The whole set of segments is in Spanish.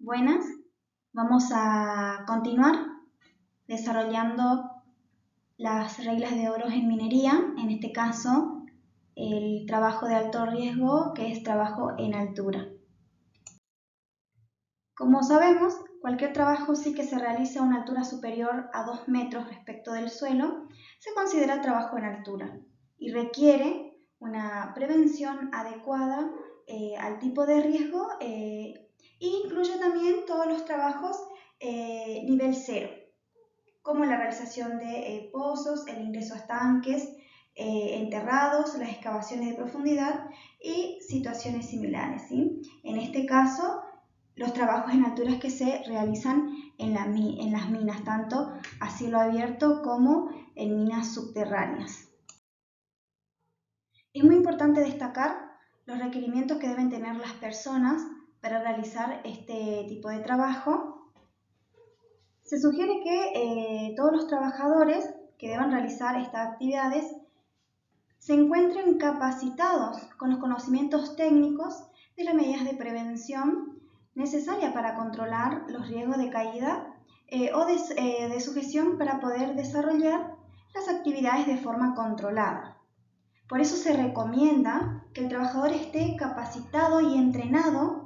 Buenas, vamos a continuar desarrollando las reglas de oro en minería, en este caso el trabajo de alto riesgo, que es trabajo en altura. Como sabemos, cualquier trabajo sí que se realiza a una altura superior a 2 metros respecto del suelo se considera trabajo en altura y requiere una prevención adecuada al tipo de riesgo e incluye también todos los trabajos nivel cero, como la realización de pozos, el ingreso a estanques enterrados, las excavaciones de profundidad y situaciones similares, ¿sí? En este caso, los trabajos en alturas que se realizan en las minas, tanto a cielo abierto como en minas subterráneas. Es muy importante destacar los requerimientos que deben tener las personas para realizar este tipo de trabajo. Se sugiere que todos los trabajadores que deban realizar estas actividades se encuentren capacitados con los conocimientos técnicos de las medidas de prevención necesarias para controlar los riesgos de caída o de sujeción para poder desarrollar las actividades de forma controlada. Por eso se recomienda que el trabajador esté capacitado y entrenado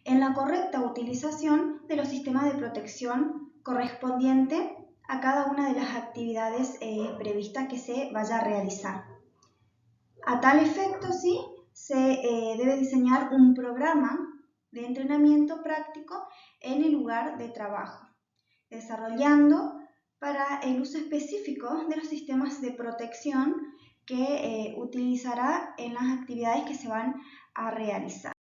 en la correcta utilización de los sistemas de protección correspondiente a cada una de las actividades previstas que se vaya a realizar. A tal efecto, sí, se debe diseñar un programa de entrenamiento práctico en el lugar de trabajo, desarrollando para el uso específico de los sistemas de protección que utilizará en las actividades que se van a realizar.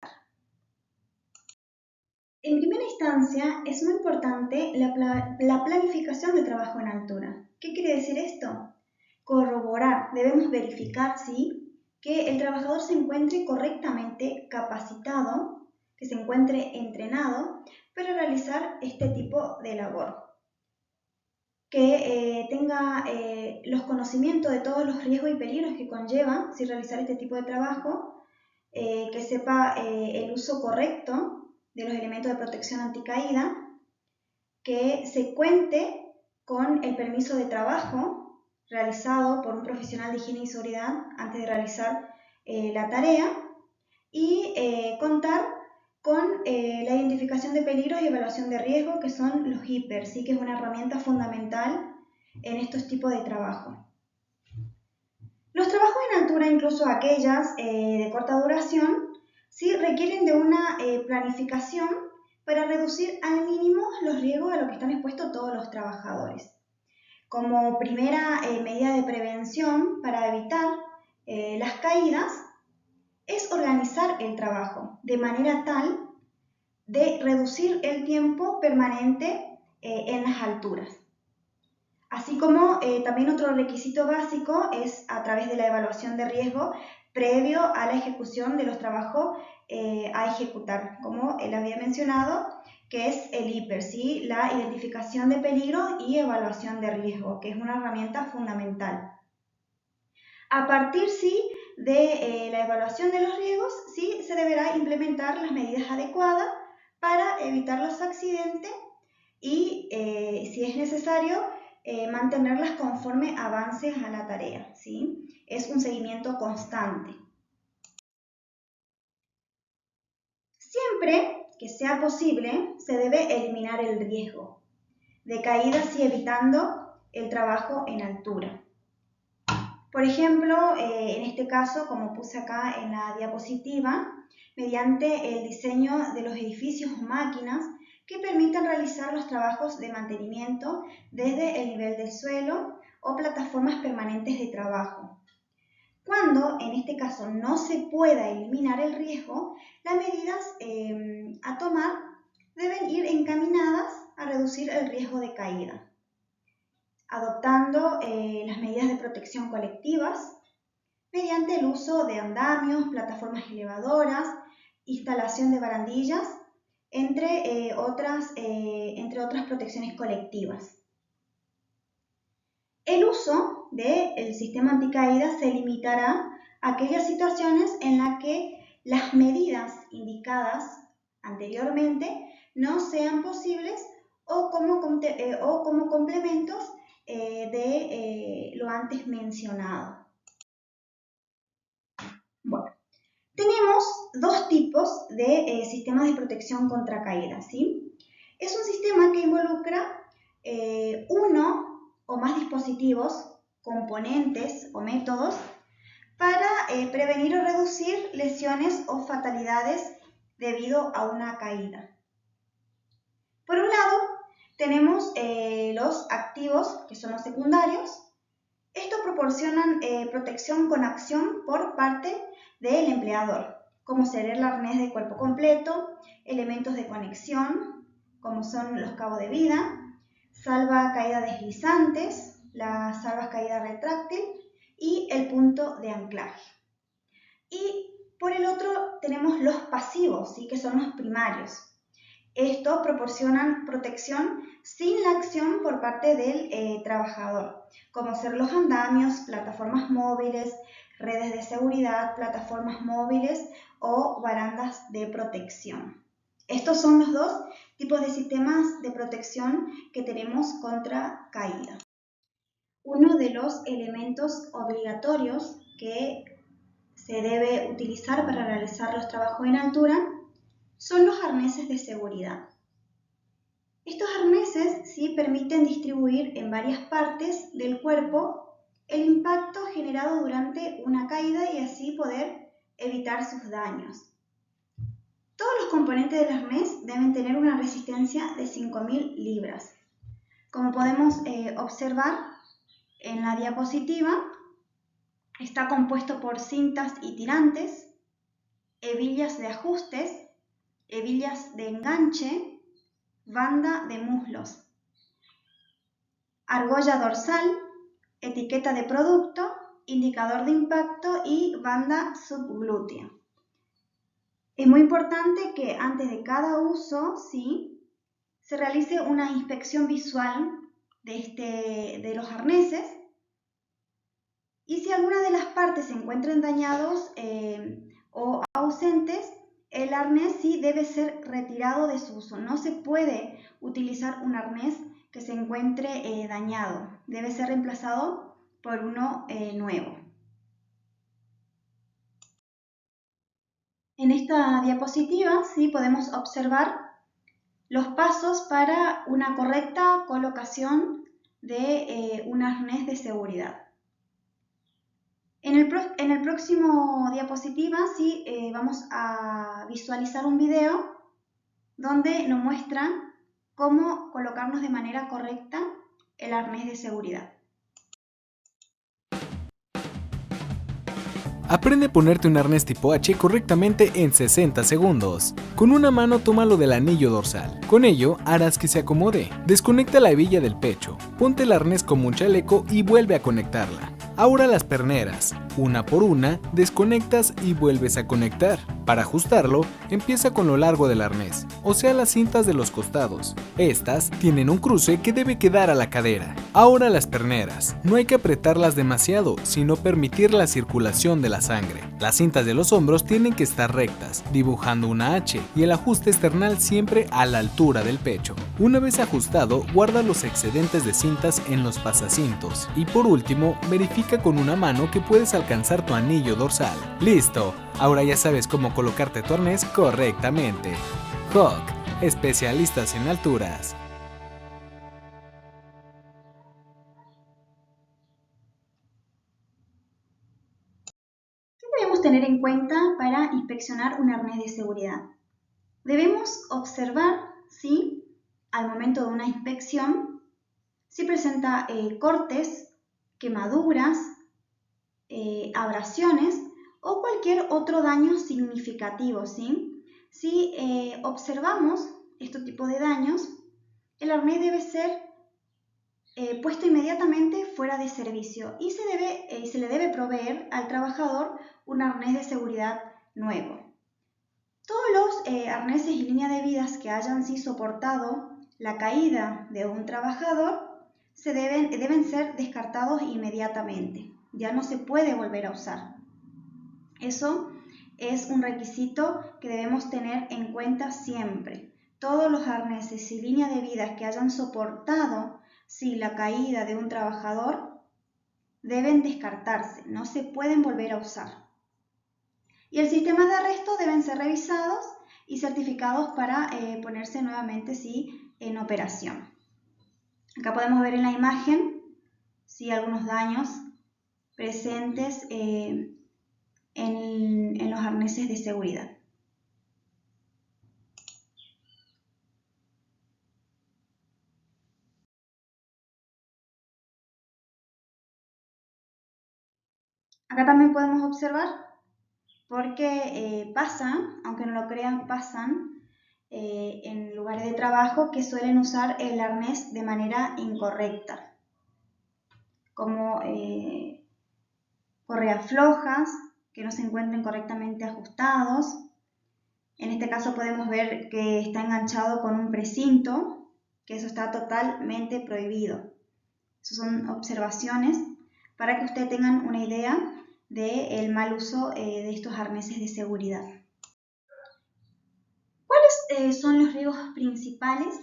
En primera instancia, es muy importante la planificación de trabajo en altura. ¿Qué quiere decir esto? Corroborar, debemos verificar, ¿sí?, que el trabajador se encuentre correctamente capacitado, que se encuentre entrenado para realizar este tipo de labor, que tenga los conocimientos de todos los riesgos y peligros que conlleva si realizar este tipo de trabajo, que sepa el uso correcto de los elementos de protección anticaída, que se cuente con el permiso de trabajo realizado por un profesional de higiene y seguridad antes de realizar la tarea y contar con la identificación de peligros y evaluación de riesgo, que son los HIPER, ¿sí?, que es una herramienta fundamental en estos tipos de trabajo. Los trabajos en altura, incluso aquellas de corta duración, sí requieren de una planificación para reducir al mínimo los riesgos a los que están expuestos todos los trabajadores. Como primera medida de prevención para evitar las caídas, es organizar el trabajo de manera tal de reducir el tiempo permanente en las alturas. Así como también otro requisito básico es a través de la evaluación de riesgo previo a la ejecución de los trabajos a ejecutar, como él había mencionado, que es el HIPER, ¿sí?, la identificación de peligro y evaluación de riesgo, que es una herramienta fundamental. A partir, sí, de la evaluación de los riesgos, sí, se deberá implementar las medidas adecuadas para evitar los accidentes y, si es necesario, mantenerlas conforme avances a la tarea, ¿sí? Es un seguimiento constante. Siempre que sea posible, se debe eliminar el riesgo de caídas y evitando el trabajo en altura. Por ejemplo, en este caso, como puse acá en la diapositiva, mediante el diseño de los edificios o máquinas que permitan realizar los trabajos de mantenimiento desde el nivel del suelo o plataformas permanentes de trabajo. Cuando, en este caso, no se pueda eliminar el riesgo, las medidas a tomar deben ir encaminadas a reducir el riesgo de caída, adoptando las medidas de protección colectivas mediante el uso de andamios, plataformas elevadoras, instalación de barandillas, entre otras protecciones colectivas. El uso del sistema anticaída se limitará a aquellas situaciones en las que las medidas indicadas anteriormente no sean posibles o como complementos de lo antes mencionado. Bueno, tenemos dos tipos de sistemas de protección contra caídas, ¿sí? Es un sistema que involucra uno o más dispositivos, componentes o métodos para prevenir o reducir lesiones o fatalidades debido a una caída. Por un lado, tenemos los activos, que son los secundarios. Estos proporcionan protección con acción por parte del empleador, como ser el arnés de cuerpo completo, elementos de conexión, como son los cabos de vida, salva caída deslizantes, las salvas caída retráctil y el punto de anclaje. Y por el otro tenemos los pasivos, ¿sí? Que son los primarios. Estos proporcionan protección sin la acción por parte del trabajador, como ser los andamios, plataformas móviles, redes de seguridad, plataformas móviles o barandas de protección. Estos son los dos tipos de sistemas de protección que tenemos contra caída. Uno de los elementos obligatorios que se debe utilizar para realizar los trabajos en altura son los arneses de seguridad. Estos arneses sí permiten distribuir en varias partes del cuerpo el impacto generado durante una caída y así poder evitar sus daños. Todos los componentes del arnés deben tener una resistencia de 5.000 libras. Como podemos observar en la diapositiva, está compuesto por cintas y tirantes, hebillas de ajustes, hebillas de enganche, banda de muslos, argolla dorsal, etiqueta de producto, indicador de impacto y banda subglútea. Es muy importante que antes de cada uso, ¿sí?, se realice una inspección visual de los arneses y si alguna de las partes se encuentran dañados o ausentes, el arnés sí debe ser retirado de su uso. No se puede utilizar un arnés que se encuentre dañado. Debe ser reemplazado por uno nuevo. En esta diapositiva sí podemos observar los pasos para una correcta colocación de un arnés de seguridad. En el próximo diapositiva sí vamos a visualizar un video donde nos muestra cómo colocarnos de manera correcta el arnés de seguridad. Aprende a ponerte un arnés tipo H correctamente en 60 segundos. Con una mano tómalo del anillo dorsal. Con ello harás que se acomode. Desconecta la hebilla del pecho. Ponte el arnés como un chaleco y vuelve a conectarla. Ahora las perneras. Una por una, desconectas y vuelves a conectar. Para ajustarlo, empieza con lo largo del arnés, o sea las cintas de los costados. Estas tienen un cruce que debe quedar a la cadera. Ahora las perneras. No hay que apretarlas demasiado, sino permitir la circulación de la sangre. Las cintas de los hombros tienen que estar rectas, dibujando una H, y el ajuste external siempre a la altura del pecho. Una vez ajustado, guarda los excedentes de cintas en los pasacintos. Y por último, verifica con una mano que puedes alcanzar tu anillo dorsal. ¡Listo! Ahora ya sabes cómo colocarte tu arnés correctamente. Hawk, especialistas en alturas. ¿Qué debemos tener en cuenta para inspeccionar un arnés de seguridad? Debemos observar si al momento de una inspección si presenta cortes, quemaduras, abrasiones o cualquier otro daño significativo, ¿sí? Si observamos este tipo de daños, el arnés debe ser puesto inmediatamente fuera de servicio y se le debe proveer al trabajador un arnés de seguridad nuevo. Todos los arneses y líneas de vidas que hayan sí soportado la caída de un trabajador deben ser descartados inmediatamente. Ya no se puede volver a usar. Eso es un requisito que debemos tener en cuenta siempre. Todos los arneses y líneas de vida que hayan soportado la caída de un trabajador deben descartarse, no se pueden volver a usar. Y el sistema de arresto deben ser revisados y certificados para ponerse nuevamente en operación. Acá podemos ver en la imagen algunos daños presentes en los arneses de seguridad. Acá también podemos observar porque pasan, aunque no lo crean, pasan en lugares de trabajo que suelen usar el arnés de manera incorrecta, como correas flojas, que no se encuentren correctamente ajustados. En este caso podemos ver que está enganchado con un precinto, que eso está totalmente prohibido. Esas son observaciones para que ustedes tengan una idea del mal uso de estos arneses de seguridad. ¿Cuáles son los riesgos principales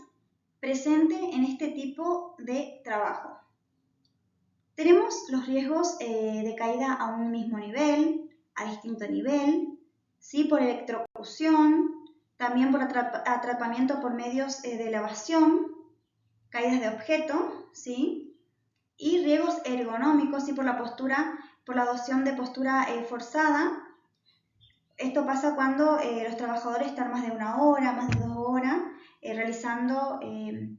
presentes en este tipo de trabajo? Tenemos los riesgos de caída a un mismo nivel, a distinto nivel, por electrocución, también por atrapamiento por medios de elevación, caídas de objeto, y riesgos ergonómicos por la adopción de postura forzada. Esto pasa cuando los trabajadores están más de 1 hora, más de 2 horas realizando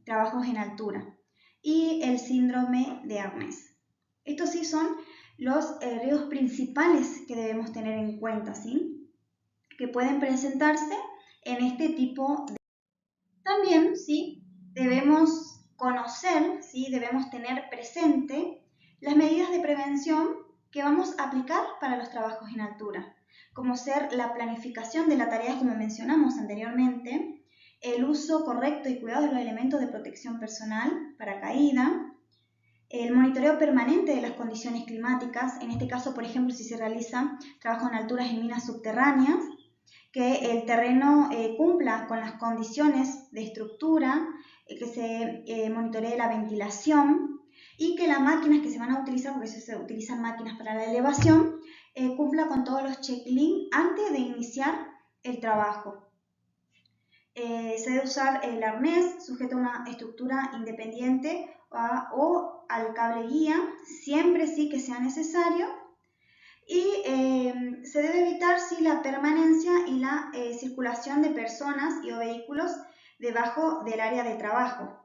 trabajos en altura. Y el síndrome de arnés. Estos son los riesgos principales que debemos tener en cuenta, que pueden presentarse en este tipo de... También, debemos conocer, debemos tener presente las medidas de prevención que vamos a aplicar para los trabajos en altura, como ser la planificación de las tareas como mencionamos anteriormente, el uso correcto y cuidado de los elementos de protección personal para caída, el monitoreo permanente de las condiciones climáticas, en este caso, por ejemplo, si se realiza trabajo en alturas en minas subterráneas, que el terreno cumpla con las condiciones de estructura, que se monitoree la ventilación y que las máquinas que se van a utilizar, porque se utilizan máquinas para la elevación, cumpla con todos los checklists antes de iniciar el trabajo. Se debe usar el arnés sujeto a una estructura independiente o al cable guía, siempre que sea necesario. Y se debe evitar la permanencia y la circulación de personas y o vehículos debajo del área de trabajo.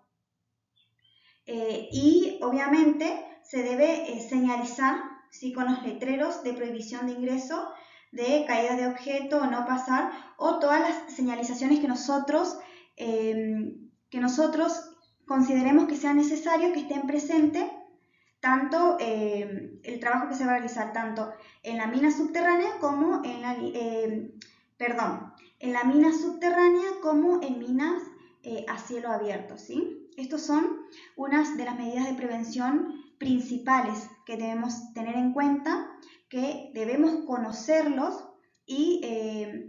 Y obviamente se debe señalizar con los letreros de prohibición de ingreso, de caída de objeto o no pasar, o todas las señalizaciones que nosotros consideremos que sea necesario que estén presentes, tanto el trabajo que se va a realizar tanto en la mina subterránea como en la mina subterránea como en minas a cielo abierto, Estos son unas de las medidas de prevención principales que debemos tener en cuenta, que debemos conocerlos y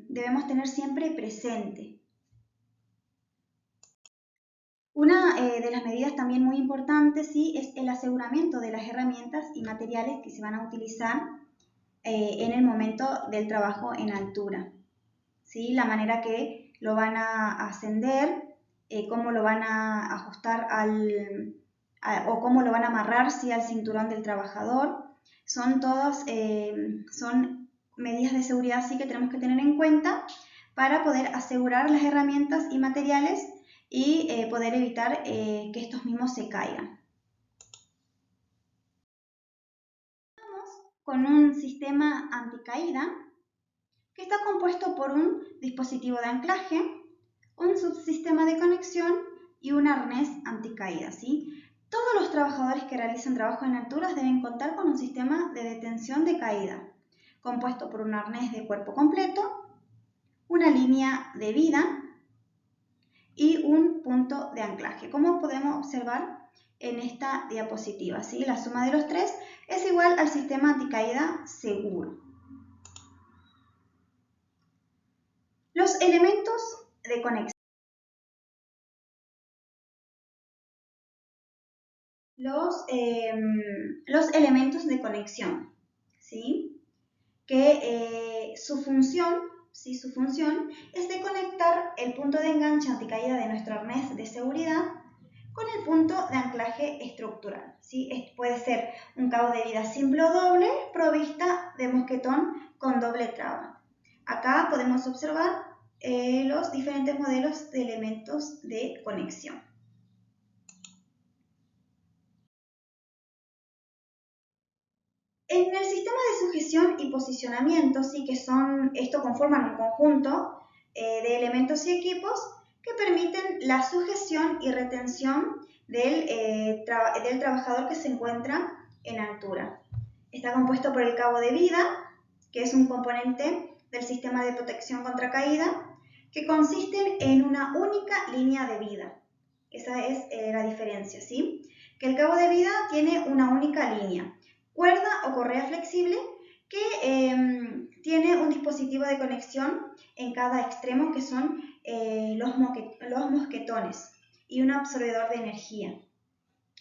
debemos tener siempre presente. Una de las medidas también muy importantes es el aseguramiento de las herramientas y materiales que se van a utilizar en el momento del trabajo en altura. La manera que lo van a ascender, cómo lo van a ajustar o cómo lo van a amarrar al cinturón del trabajador. Son todas son medidas de seguridad que tenemos que tener en cuenta para poder asegurar las herramientas y materiales y poder evitar que estos mismos se caigan. Vamos con un sistema anticaída que está compuesto por un dispositivo de anclaje, un subsistema de conexión y un arnés anticaída. Todos los trabajadores que realizan trabajo en alturas deben contar con un sistema de detención de caída, compuesto por un arnés de cuerpo completo, una línea de vida y un punto de anclaje, como podemos observar en esta diapositiva. La suma de los tres es igual al sistema anticaída seguro. Los elementos de conexión. Los elementos de conexión, ¿sí? Que su función, ¿sí? Su función es de conectar el punto de enganche anticaída de nuestro arnés de seguridad con el punto de anclaje estructural, ¿sí? Puede ser un cabo de vida simple o doble provista de mosquetón con doble traba. Acá podemos observar los diferentes modelos de elementos de conexión. En el sistema de sujeción y posicionamiento, sí que esto conforman un conjunto de elementos y equipos que permiten la sujeción y retención del trabajador que se encuentra en altura. Está compuesto por el cabo de vida, que es un componente del sistema de protección contra caída, que consiste en una única línea de vida. Esa es la diferencia, ¿sí? Que el cabo de vida tiene una única línea. Cuerda o correa flexible que tiene un dispositivo de conexión en cada extremo que son los mosquetones y un absorbedor de energía.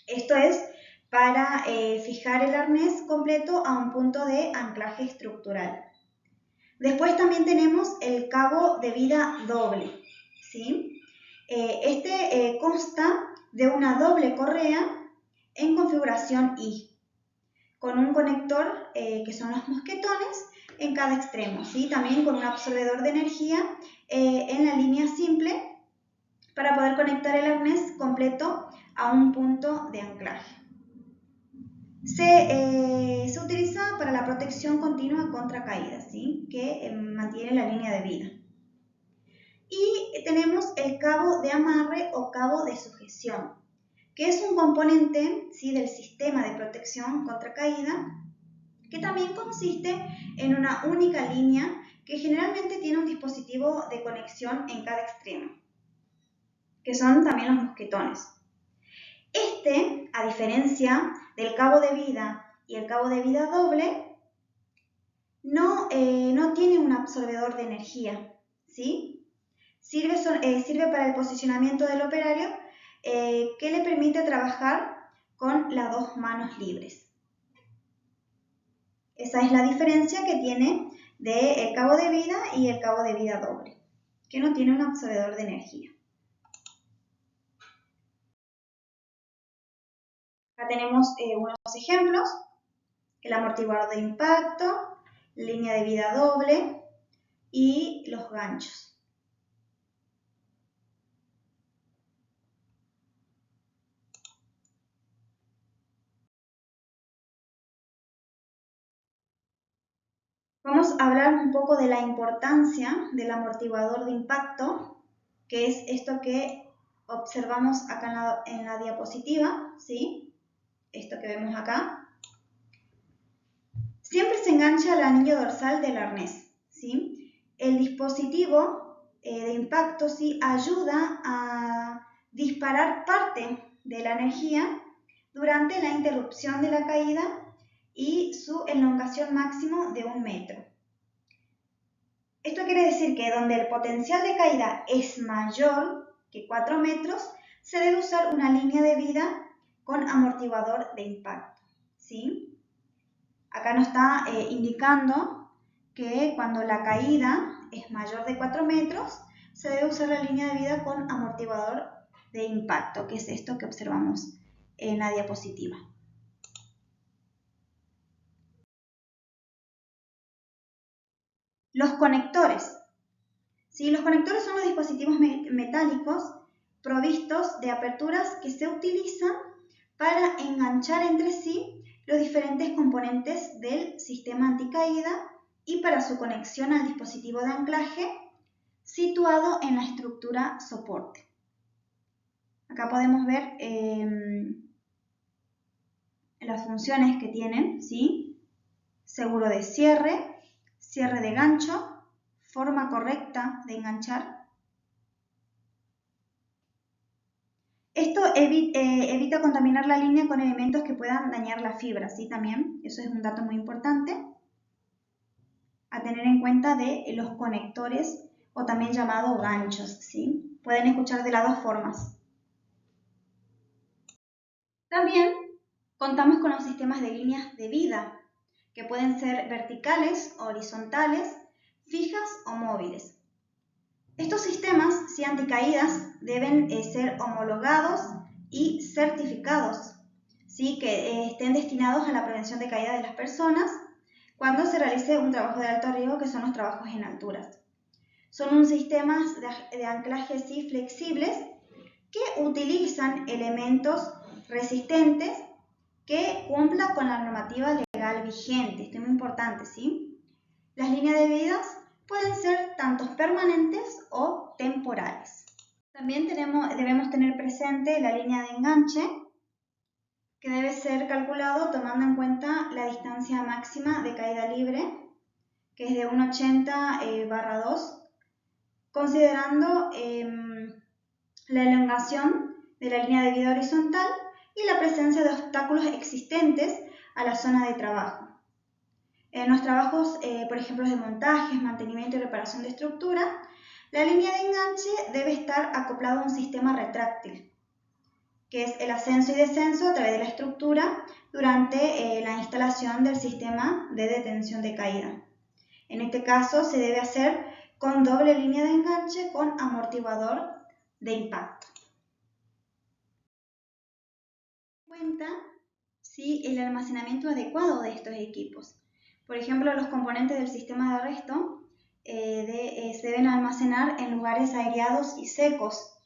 Esto es para fijar el arnés completo a un punto de anclaje estructural. Después también tenemos el cabo de vida doble, ¿sí? Este consta de una doble correa en configuración I, con un conector que son los mosquetones en cada extremo, ¿sí? También con un absorbedor de energía en la línea simple para poder conectar el arnés completo a un punto de anclaje. Se utiliza para la protección continua contra caídas, ¿sí? Que mantiene la línea de vida. Y tenemos el cabo de amarre o cabo de sujeción, que es un componente, ¿sí? Del sistema de protección contra caída, que también consiste en una única línea que generalmente tiene un dispositivo de conexión en cada extremo, que son también los mosquetones. A diferencia del cabo de vida y el cabo de vida doble, no tiene un absorbedor de energía, ¿sí? Sirve para el posicionamiento del operario que le permite trabajar con las dos manos libres. Esa es la diferencia que tiene del cabo de vida y el cabo de vida doble, que no tiene un absorbedor de energía. Acá tenemos unos ejemplos: el amortiguador de impacto, línea de vida doble y los ganchos. Vamos a hablar un poco de la importancia del amortiguador de impacto, que es esto que observamos acá en la diapositiva, ¿sí? Esto que vemos acá. Siempre se engancha al anillo dorsal del arnés, ¿sí? El dispositivo de impacto, ¿sí? Ayuda a disparar parte de la energía durante la interrupción de la caída y su elongación máximo de 1 metro. Esto quiere decir que donde el potencial de caída es mayor que 4 metros, se debe usar una línea de vida con amortiguador de impacto, ¿sí? Acá nos está indicando que cuando la caída es mayor de 4 metros, se debe usar la línea de vida con amortiguador de impacto, que es esto que observamos en la diapositiva. Los conectores. ¿Sí? Los conectores son los dispositivos metálicos provistos de aperturas que se utilizan para enganchar entre sí los diferentes componentes del sistema anticaída y para su conexión al dispositivo de anclaje situado en la estructura soporte. Acá podemos ver las funciones que tienen, ¿sí? Seguro de cierre, cierre de gancho, forma correcta de enganchar. Esto evita contaminar la línea con elementos que puedan dañar la fibra, ¿sí? También, eso es un dato muy importante a tener en cuenta de los conectores o también llamado ganchos, ¿sí? Pueden escuchar de las dos formas. También contamos con los sistemas de líneas de vida, que pueden ser verticales, horizontales, fijas o móviles. Estos sistemas, si anticaídas, deben ser homologados y certificados, ¿sí? Que estén destinados a la prevención de caída de las personas cuando se realice un trabajo de alto riesgo, que son los trabajos en alturas. Son un sistema de anclaje sí, flexibles que utilizan elementos resistentes que cumplan con la normativa legal vigente. Esto es muy importante, ¿sí? Las líneas de vidas pueden ser tanto permanentes o temporales. También debemos tener presente la línea de enganche, que debe ser calculado tomando en cuenta la distancia máxima de caída libre, que es de 1,80/2, considerando la elongación de la línea de vida horizontal y la presencia de obstáculos existentes a la zona de trabajo. En los trabajos, por ejemplo, de montajes, mantenimiento y reparación de estructura, la línea de enganche debe estar acoplada a un sistema retráctil, que es el ascenso y descenso a través de la estructura durante la instalación del sistema de detención de caída. En este caso se debe hacer con doble línea de enganche con amortiguador de impacto. Cuenta si el almacenamiento adecuado de estos equipos. Por ejemplo, los componentes del sistema de arresto se deben almacenar en lugares aireados y secos,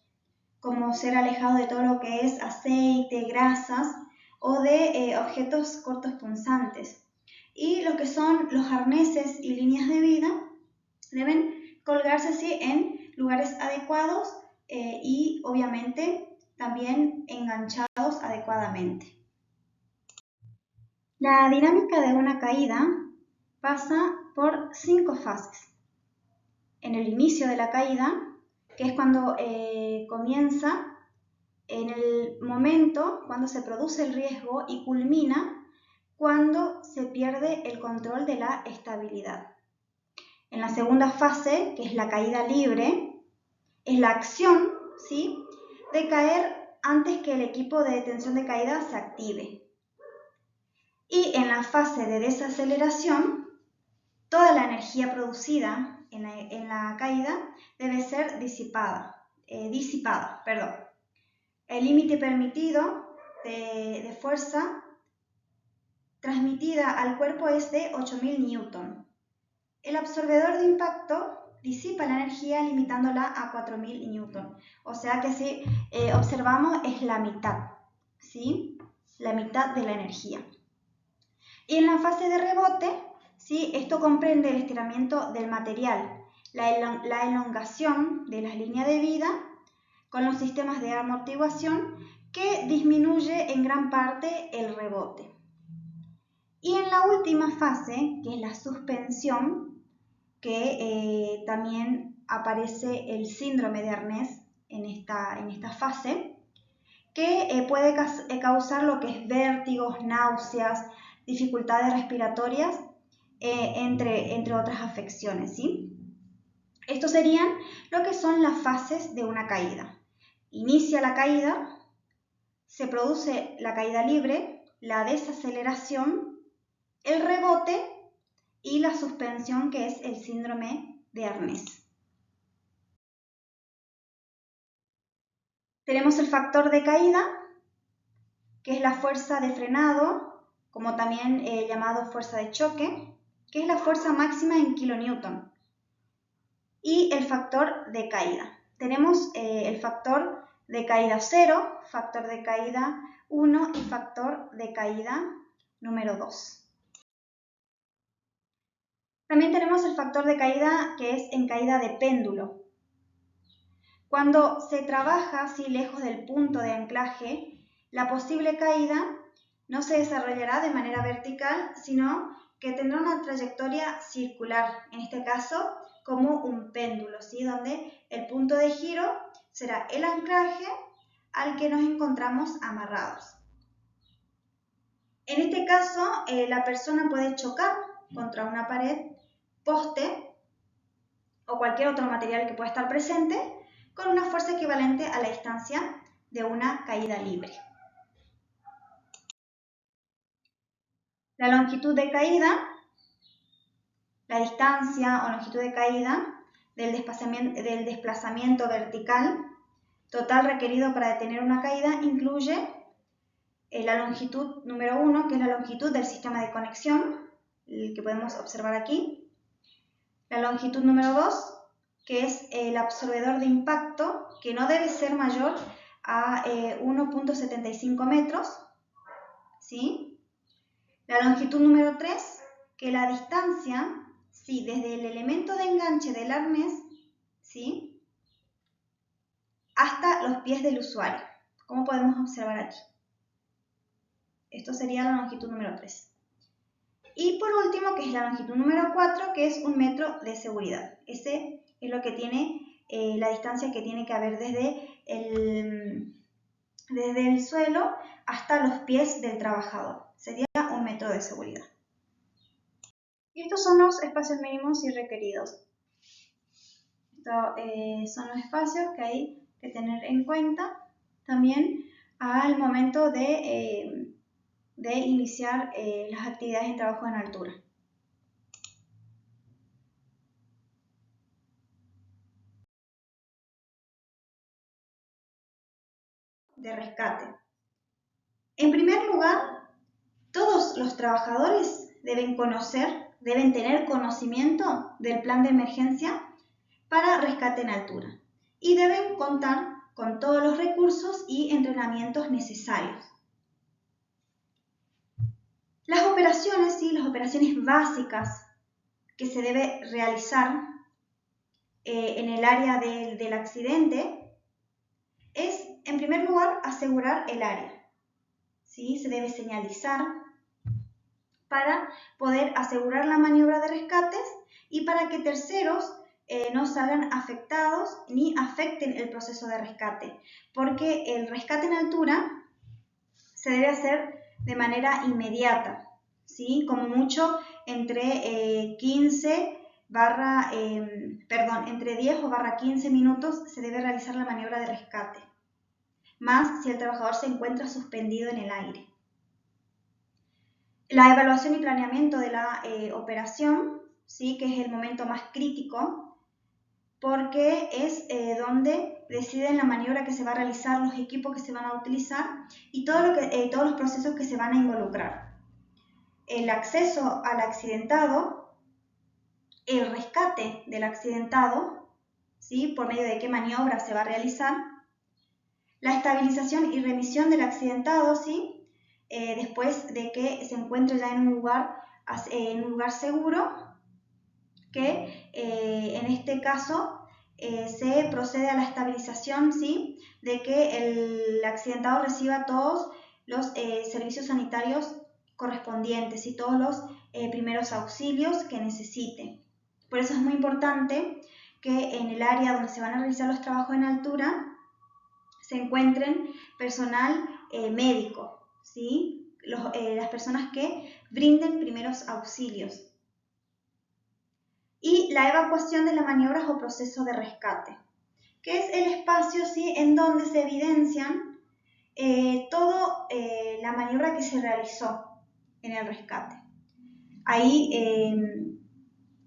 como ser alejado de todo lo que es aceite, grasas o de objetos cortos punzantes. Y lo que son los arneses y líneas de vida deben colgarse así en lugares adecuados y obviamente también enganchados adecuadamente. La dinámica de una caída pasa por 5 fases. En el inicio de la caída, que es cuando comienza, en el momento cuando se produce el riesgo, y culmina cuando se pierde el control de la estabilidad. En la segunda fase, que es la caída libre, es la acción, ¿sí?, de caer antes que el equipo de detención de caída se active. Y en la fase de desaceleración, toda la energía producida en la caída debe ser disipada. El límite permitido de fuerza transmitida al cuerpo es de 8.000 Newton. El absorbedor de impacto disipa la energía limitándola a 4.000 Newton. O sea que si observamos es la mitad, ¿sí? La mitad de la energía. Y en la fase de rebote, ¿sí?, esto comprende el estiramiento del material, la elongación de las líneas de vida con los sistemas de amortiguación, que disminuye en gran parte el rebote. Y en la última fase, que es la suspensión, que también aparece el síndrome de Arnés en esta fase, que puede causar lo que es vértigos, náuseas, dificultades respiratorias, entre otras afecciones, ¿sí? Estos serían lo que son las fases de una caída. Inicia la caída, se produce la caída libre, la desaceleración, el rebote y la suspensión, que es el síndrome de Arnés. Tenemos el factor de caída, que es la fuerza de frenado, como también llamado fuerza de choque, que es la fuerza máxima en kilonewton. Y el factor de caída. Tenemos el factor de caída 0, factor de caída 1 y factor de caída número 2. También tenemos el factor de caída, que es en caída de péndulo. Cuando se trabaja así lejos del punto de anclaje, la posible caída no se desarrollará de manera vertical, sino que tendrá una trayectoria circular, en este caso como un péndulo, ¿sí?, donde el punto de giro será el anclaje al que nos encontramos amarrados. En este caso, la persona puede chocar contra una pared, poste o cualquier otro material que pueda estar presente con una fuerza equivalente a la distancia de una caída libre. La longitud de caída, la distancia o longitud de caída del desplazamiento vertical total requerido para detener una caída incluye la longitud número 1, que es la longitud del sistema de conexión, el que podemos observar aquí. La longitud número 2, que es el absorbedor de impacto, que no debe ser mayor a 1.75 metros, ¿sí? La longitud número 3, que la distancia, ¿sí?, desde el elemento de enganche del arnés, ¿sí?, hasta los pies del usuario, como podemos observar aquí. Esto sería la longitud número 3. Y por último, que es la longitud número 4, que es 1 metro de seguridad. Ese es lo que tiene la distancia que tiene que haber desde el suelo hasta los pies del trabajador. Sería 1 metro de seguridad. Y estos son los espacios mínimos y requeridos. Estos son los espacios que hay que tener en cuenta también al momento de iniciar las actividades en trabajo en altura. De rescate. En primer lugar, todos los trabajadores deben tener conocimiento del plan de emergencia para rescate en altura y deben contar con todos los recursos y entrenamientos necesarios. Las operaciones, ¿sí?, las operaciones básicas que se debe realizar en el área del accidente es, en primer lugar, asegurar el área. ¿Sí? Se debe señalizar para poder asegurar la maniobra de rescates y para que terceros no salgan afectados ni afecten el proceso de rescate, porque el rescate en altura se debe hacer de manera inmediata, ¿sí? Como mucho entre 10 o 15 minutos se debe realizar la maniobra de rescate, más si el trabajador se encuentra suspendido en el aire. La evaluación y planeamiento de la operación, ¿sí?, que es el momento más crítico, porque es donde deciden la maniobra que se va a realizar, los equipos que se van a utilizar y todos los procesos que se van a involucrar. El acceso al accidentado, el rescate del accidentado, ¿sí?, por medio de qué maniobra se va a realizar, la estabilización y remisión del accidentado, ¿sí?, después de que se encuentre ya en un lugar seguro, que en este caso se procede a la estabilización, ¿sí?, de que el accidentado reciba todos los servicios sanitarios correspondientes y todos los primeros auxilios que necesite. Por eso es muy importante que en el área donde se van a realizar los trabajos en altura se encuentren personal médico, ¿sí?, las personas que brinden primeros auxilios. Y la evacuación de las maniobras o proceso de rescate, que es el espacio, ¿sí?, en donde se evidencian toda la maniobra que se realizó en el rescate. Ahí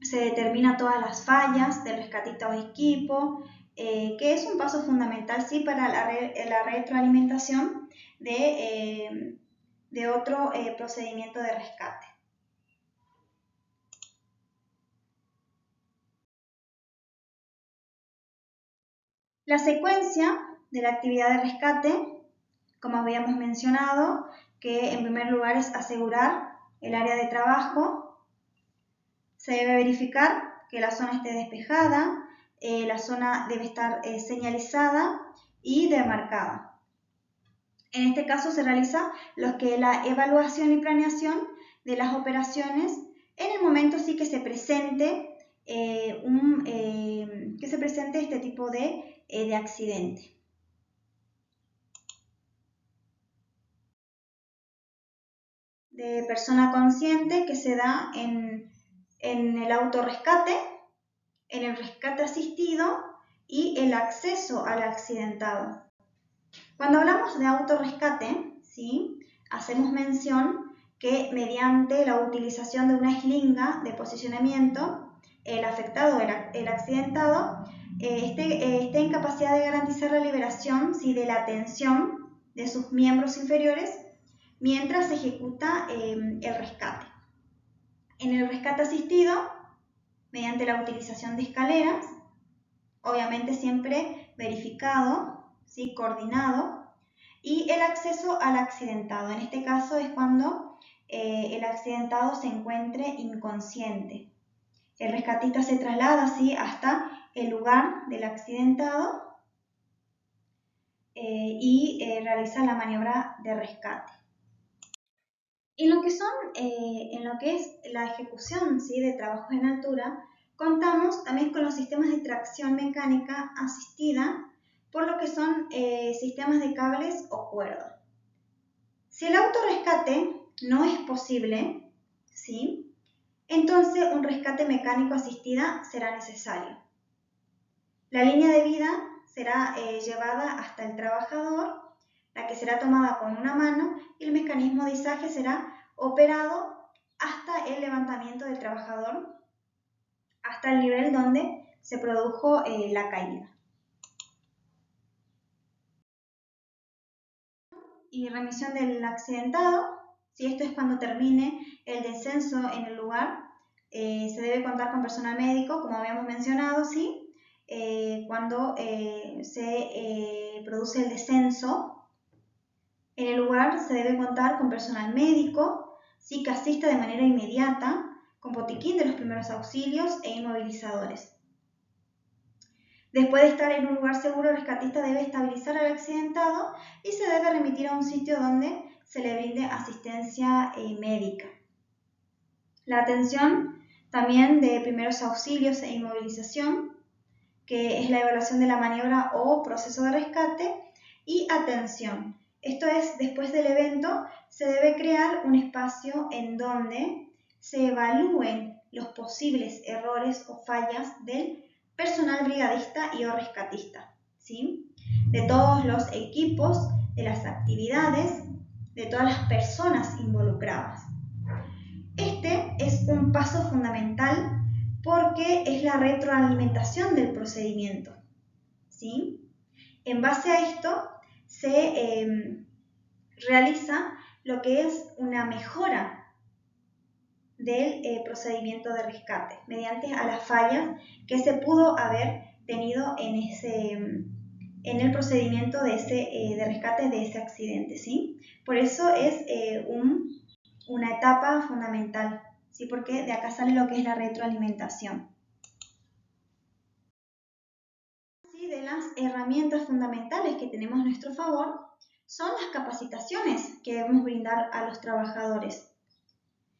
se determina todas las fallas del rescatista o equipo, que es un paso fundamental, ¿sí?, para la retroalimentación de otro procedimiento de rescate. La secuencia de la actividad de rescate, como habíamos mencionado, que en primer lugar es asegurar el área de trabajo. Se debe verificar que la zona esté despejada, la zona debe estar señalizada y demarcada. En este caso se realiza lo que es la evaluación y planeación de las operaciones en el momento sí que se presente este tipo de accidente. De persona consciente que se da en el autorrescate, en el rescate asistido y el acceso al accidentado. Cuando hablamos de autorrescate, ¿sí?, hacemos mención que mediante la utilización de una eslinga de posicionamiento, el afectado, el accidentado, esté en capacidad de garantizar la liberación, ¿sí?, de la tensión de sus miembros inferiores mientras se ejecuta el rescate. En el rescate asistido, mediante la utilización de escaleras, obviamente siempre verificado, ¿sí?, coordinado, y el acceso al accidentado. En este caso es cuando el accidentado se encuentre inconsciente. El rescatista se traslada así hasta el lugar del accidentado y realiza la maniobra de rescate. En lo que es la ejecución, ¿sí?, de trabajos en altura, contamos también con los sistemas de tracción mecánica asistida, por lo que son sistemas de cables o cuerdas. Si el autorrescate no es posible, ¿sí?, entonces un rescate mecánico asistida será necesario. La línea de vida será llevada hasta el trabajador, la que será tomada con una mano, y el mecanismo de izaje será operado hasta el levantamiento del trabajador, hasta el nivel donde se produjo la caída. Y remisión del accidentado, si esto es cuando termine el descenso en el lugar, se debe contar con personal médico, como habíamos mencionado, ¿sí? Cuando se produce el descenso en el lugar, se debe contar con personal médico, ¿sí?, que asista de manera inmediata, con botiquín de los primeros auxilios e inmovilizadores. Después de estar en un lugar seguro, el rescatista debe estabilizar al accidentado y se debe remitir a un sitio donde se le brinde asistencia médica. La atención también de primeros auxilios e inmovilización, que es la evaluación de la maniobra o proceso de rescate, y atención. Esto es, después del evento, se debe crear un espacio en donde se evalúen los posibles errores o fallas del personal brigadista y o rescatista, ¿sí?, de todos los equipos, de las actividades, de todas las personas involucradas. Este es un paso fundamental porque es la retroalimentación del procedimiento, ¿sí? En base a esto se realiza lo que es una mejora del procedimiento de rescate mediante a las fallas que se pudo haber tenido en el procedimiento de rescate de ese accidente, ¿sí? Por eso es una etapa fundamental, ¿sí?, porque de acá sale lo que es la retroalimentación. Sí, de las herramientas fundamentales que tenemos a nuestro favor son las capacitaciones que debemos brindar a los trabajadores.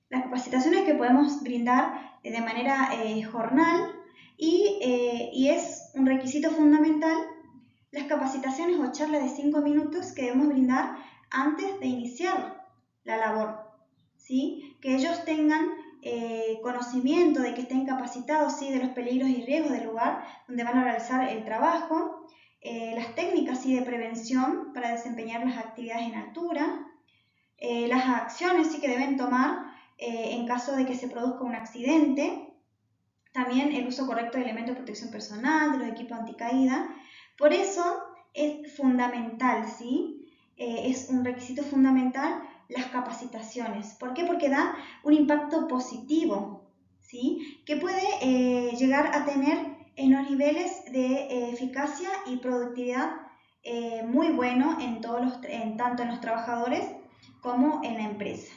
Las capacitaciones que podemos brindar de manera jornal y es un requisito fundamental las capacitaciones o charlas de 5 minutos que debemos brindar antes de iniciar la labor, ¿sí? Que ellos tengan conocimiento de que estén capacitados, ¿sí?, de los peligros y riesgos del lugar donde van a realizar el trabajo, las técnicas, ¿sí?, de prevención para desempeñar las actividades en altura, las acciones, ¿sí?, que deben tomar en caso de que se produzca un accidente, también el uso correcto de elementos de protección personal, de los equipos anticaída. Por eso es fundamental, ¿sí? Es un requisito fundamental las capacitaciones. ¿Por qué? Porque da un impacto positivo, ¿sí?, que puede llegar a tener en los niveles de eficacia y productividad muy bueno tanto en los trabajadores como en la empresa.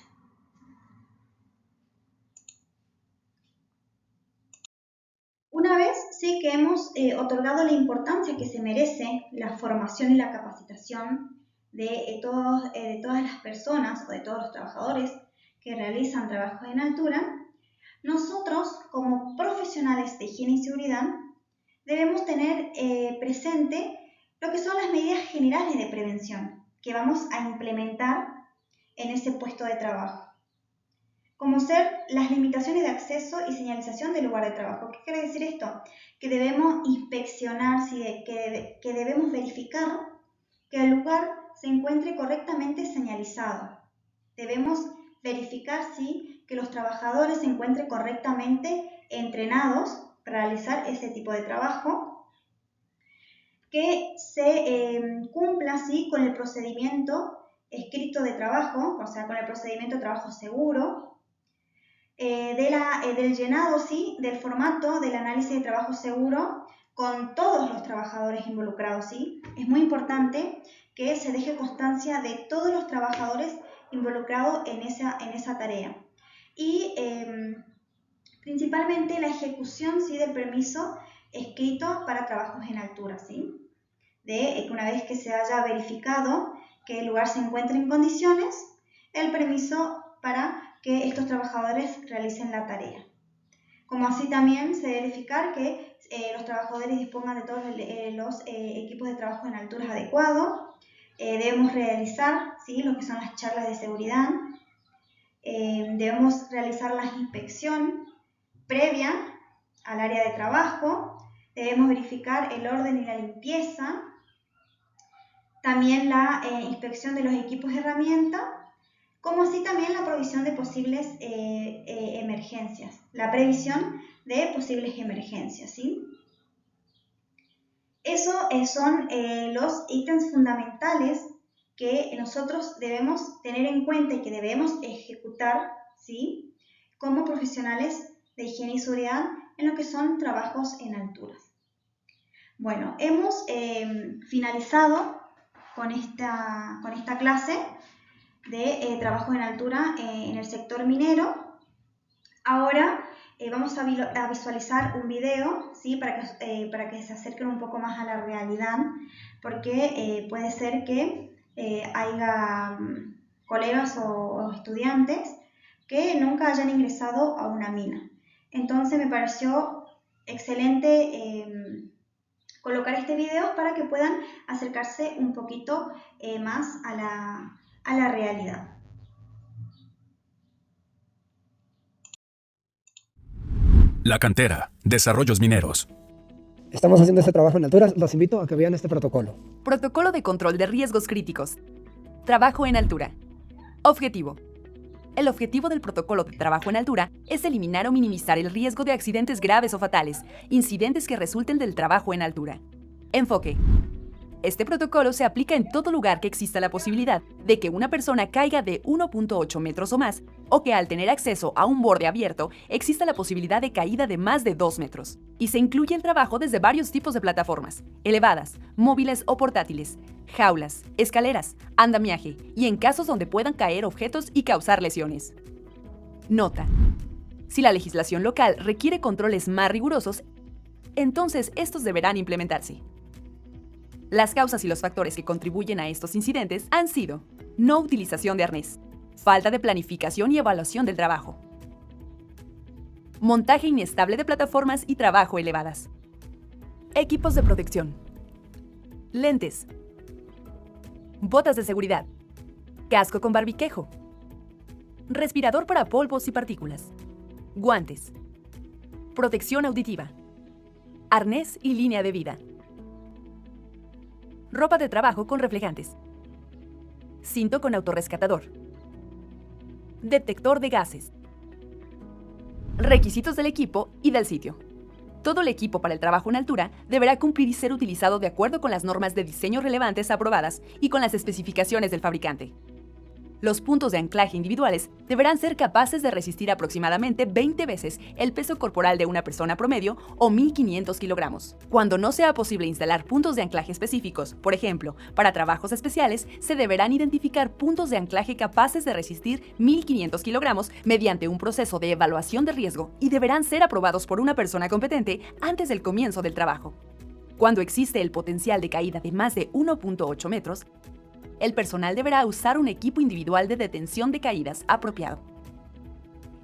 Una vez sí que hemos otorgado la importancia que se merece la formación y la capacitación de todas las personas o de todos los trabajadores que realizan trabajos en altura, nosotros como profesionales de higiene y seguridad debemos tener presente lo que son las medidas generales de prevención que vamos a implementar en ese puesto de trabajo. como ser las limitaciones de acceso y señalización del lugar de trabajo. ¿Qué quiere decir esto? Que debemos inspeccionar, que debemos verificar que el lugar se encuentre correctamente señalizado. Debemos verificar que los trabajadores se encuentren correctamente entrenados para realizar ese tipo de trabajo, que se cumpla con el procedimiento escrito de trabajo, o sea, con el procedimiento de trabajo seguro, del llenado del formato del análisis de trabajo seguro con todos los trabajadores involucrados. Es muy importante que se deje constancia de todos los trabajadores involucrados en esa tarea. Y principalmente la ejecución del permiso escrito para trabajos en altura. Una vez que se haya verificado que el lugar se encuentre en condiciones, el permiso para que estos trabajadores realicen la tarea. Como así también se debe verificar que los trabajadores dispongan de todos los equipos de trabajo en alturas adecuados. Debemos realizar lo que son las charlas de seguridad. Debemos realizar la inspección previa al área de trabajo. Debemos verificar el orden y la limpieza. También la inspección de los equipos de herramienta, como así también la provisión de posibles emergencias. La previsión de posibles emergencias. Esos son los ítems fundamentales que nosotros debemos tener en cuenta y que debemos ejecutar como profesionales de higiene y seguridad en lo que son trabajos en alturas. Bueno, hemos finalizado con esta clase de trabajo en altura en el sector minero. Ahora vamos a visualizar un video para que se acerquen un poco más a la realidad, porque puede ser que haya colegas o estudiantes que nunca hayan ingresado a una mina. Entonces me pareció excelente colocar este video para que puedan acercarse un poquito más a la realidad. La cantera, desarrollos mineros. Estamos haciendo este trabajo en alturas, los invito a que vean este protocolo. Protocolo de control de riesgos críticos. Trabajo en altura. Objetivo. El objetivo del protocolo de trabajo en altura es eliminar o minimizar el riesgo de accidentes graves o fatales, incidentes que resulten del trabajo en altura. Enfoque. Este protocolo se aplica en todo lugar que exista la posibilidad de que una persona caiga de 1.8 metros o más, o que al tener acceso a un borde abierto exista la posibilidad de caída de más de 2 metros. Y se incluye el trabajo desde varios tipos de plataformas, elevadas, móviles o portátiles, jaulas, escaleras, andamiaje, y en casos donde puedan caer objetos y causar lesiones. Nota: si la legislación local requiere controles más rigurosos, entonces estos deberán implementarse. Las causas y los factores que contribuyen a estos incidentes han sido: no utilización de arnés, falta de planificación y evaluación del trabajo, montaje inestable de plataformas y trabajo elevadas, equipos de protección, lentes, botas de seguridad, casco con barbiquejo, respirador para polvos y partículas, guantes, protección auditiva, arnés y línea de vida, ropa de trabajo con reflejantes, cinto con autorrescatador, detector de gases. Requisitos del equipo y del sitio. Todo el equipo para el trabajo en altura deberá cumplir y ser utilizado de acuerdo con las normas de diseño relevantes aprobadas y con las especificaciones del fabricante. Los puntos de anclaje individuales deberán ser capaces de resistir aproximadamente 20 veces el peso corporal de una persona promedio o 1.500 kilogramos. Cuando no sea posible instalar puntos de anclaje específicos, por ejemplo, para trabajos especiales, se deberán identificar puntos de anclaje capaces de resistir 1.500 kilogramos mediante un proceso de evaluación de riesgo y deberán ser aprobados por una persona competente antes del comienzo del trabajo. Cuando existe el potencial de caída de más de 1.8 metros, el personal deberá usar un equipo individual de detención de caídas apropiado.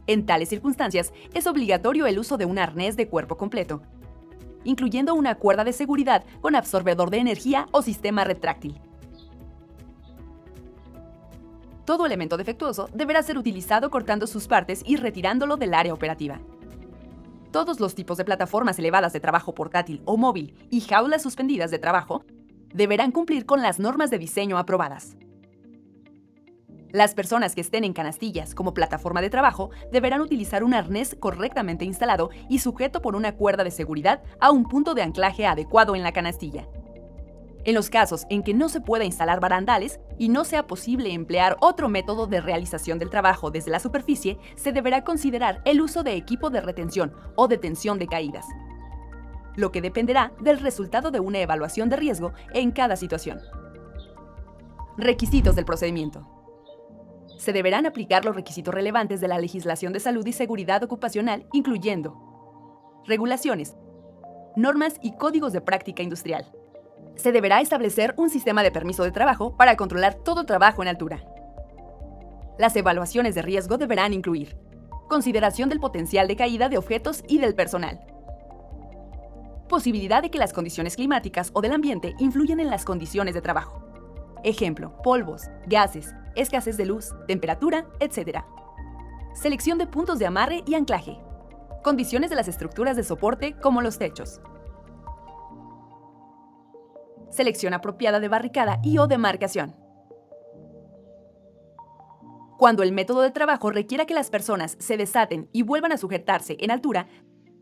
En tales circunstancias, es obligatorio el uso de un arnés de cuerpo completo, incluyendo una cuerda de seguridad con absorbedor de energía o sistema retráctil. Todo elemento defectuoso deberá ser utilizado cortando sus partes y retirándolo del área operativa. Todos los tipos de plataformas elevadas de trabajo portátil o móvil y jaulas suspendidas de trabajo deberán cumplir con las normas de diseño aprobadas. Las personas que estén en canastillas como plataforma de trabajo deberán utilizar un arnés correctamente instalado y sujeto por una cuerda de seguridad a un punto de anclaje adecuado en la canastilla. En los casos en que no se pueda instalar barandales y no sea posible emplear otro método de realización del trabajo desde la superficie, se deberá considerar el uso de equipo de retención o detención de caídas, lo que dependerá del resultado de una evaluación de riesgo en cada situación. Requisitos del procedimiento. Se deberán aplicar los requisitos relevantes de la legislación de salud y seguridad ocupacional, incluyendo regulaciones, normas y códigos de práctica industrial. Se deberá establecer un sistema de permiso de trabajo para controlar todo trabajo en altura. Las evaluaciones de riesgo deberán incluir consideración del potencial de caída de objetos y del personal, posibilidad de que las condiciones climáticas o del ambiente influyan en las condiciones de trabajo. Ejemplo, polvos, gases, escasez de luz, temperatura, etc. Selección de puntos de amarre y anclaje. Condiciones de las estructuras de soporte como los techos. Selección apropiada de barricada y o demarcación. Cuando el método de trabajo requiera que las personas se desaten y vuelvan a sujetarse en altura,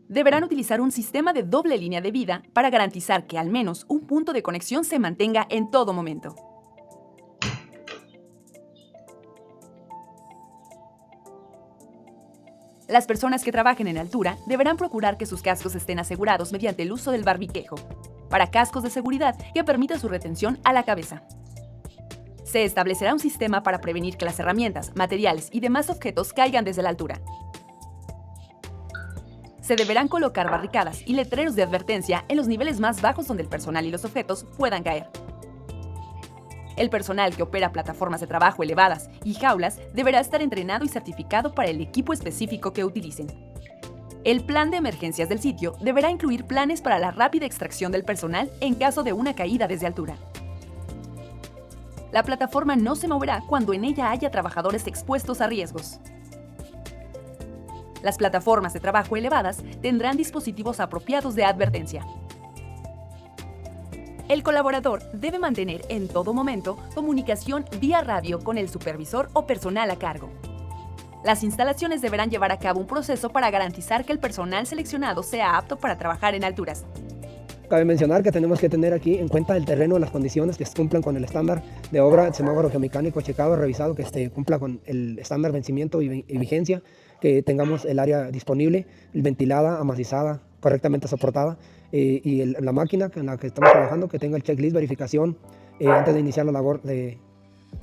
deberán utilizar un sistema de doble línea de vida para garantizar que al menos un punto de conexión se mantenga en todo momento. Las personas que trabajen en altura deberán procurar que sus cascos estén asegurados mediante el uso del barbiquejo, para cascos de seguridad que permita su retención a la cabeza. Se establecerá un sistema para prevenir que las herramientas, materiales y demás objetos caigan desde la altura. Se deberán colocar barricadas y letreros de advertencia en los niveles más bajos donde el personal y los objetos puedan caer. El personal que opera plataformas de trabajo elevadas y jaulas deberá estar entrenado y certificado para el equipo específico que utilicen. El plan de emergencias del sitio deberá incluir planes para la rápida extracción del personal en caso de una caída desde altura. La plataforma no se moverá cuando en ella haya trabajadores expuestos a riesgos. Las plataformas de trabajo elevadas tendrán dispositivos apropiados de advertencia. El colaborador debe mantener en todo momento comunicación vía radio con el supervisor o personal a cargo. Las instalaciones deberán llevar a cabo un proceso para garantizar que el personal seleccionado sea apto para trabajar en alturas. Cabe mencionar que tenemos que tener aquí en cuenta el terreno, las condiciones que cumplan con el estándar de obra, el semáforo geomecánico checado, revisado, que cumpla con el estándar vencimiento y vigencia, que tengamos el área disponible, ventilada, amacizada, correctamente soportada, y la máquina en la que estamos trabajando que tenga el checklist verificación antes de iniciar la labor de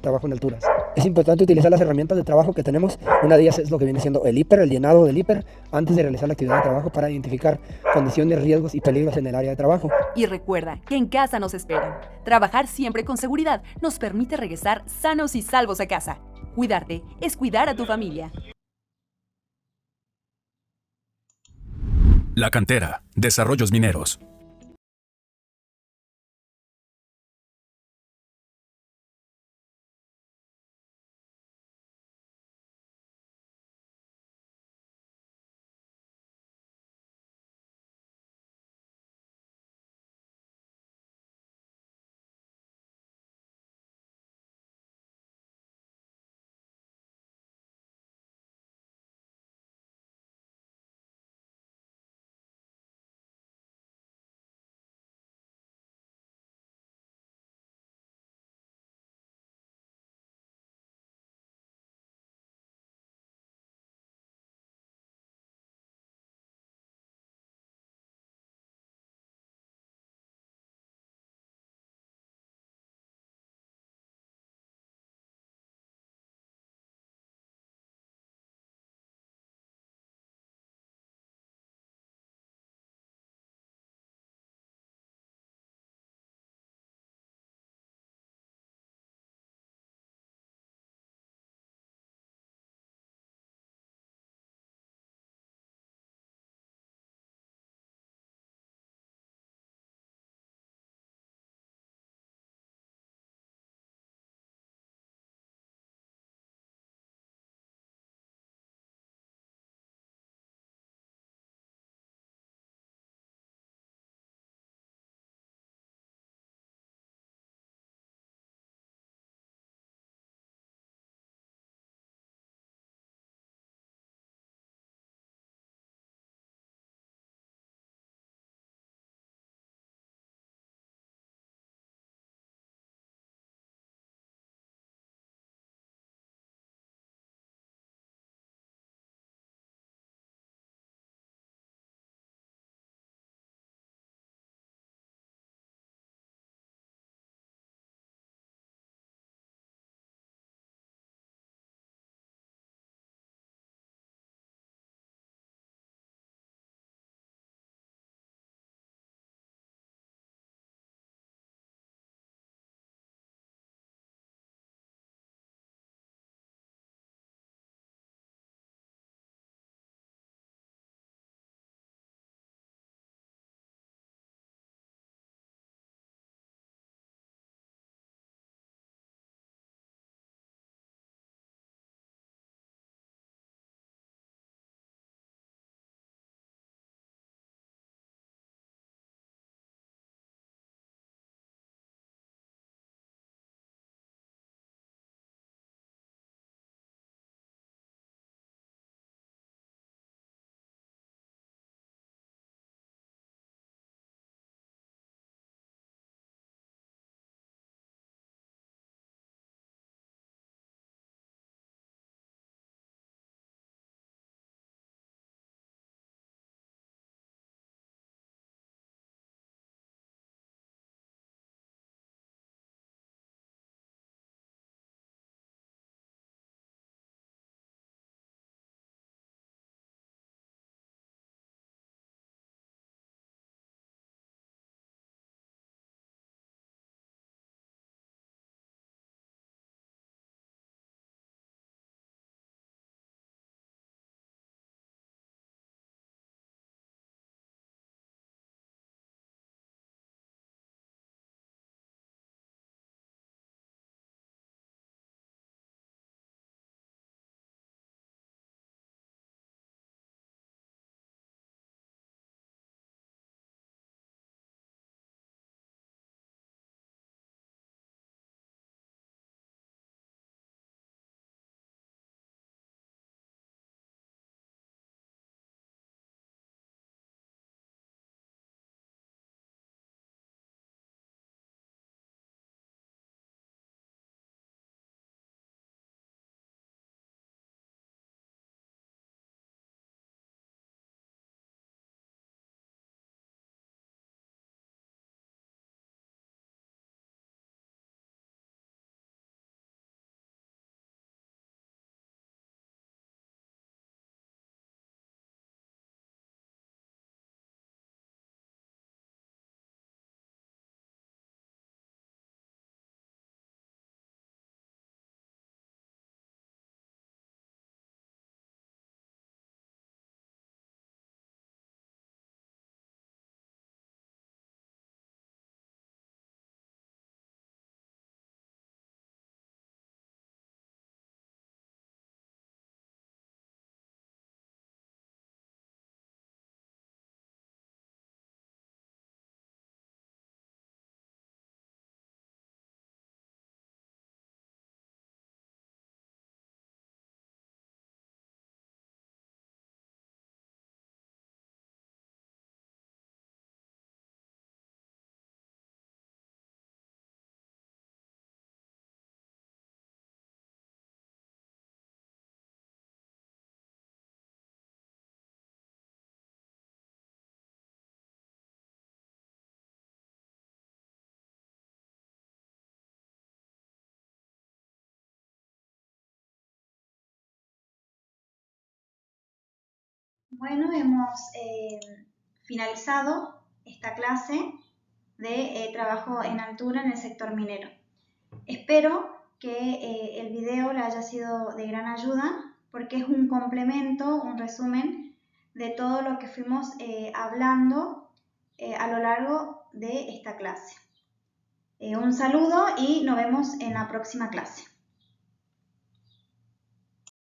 trabajo en alturas. Es importante utilizar las herramientas de trabajo que tenemos. Una de ellas es lo que viene siendo el hiper, el llenado del hiper, antes de realizar la actividad de trabajo para identificar condiciones, riesgos y peligros en el área de trabajo. Y recuerda que en casa nos esperan. Trabajar siempre con seguridad nos permite regresar sanos y salvos a casa. Cuidarte es cuidar a tu familia. La Cantera. Desarrollos Mineros. Bueno, hemos finalizado esta clase de trabajo en altura en el sector minero. Espero que el video le haya sido de gran ayuda porque es un complemento, un resumen de todo lo que fuimos hablando a lo largo de esta clase. Un saludo y nos vemos en la próxima clase.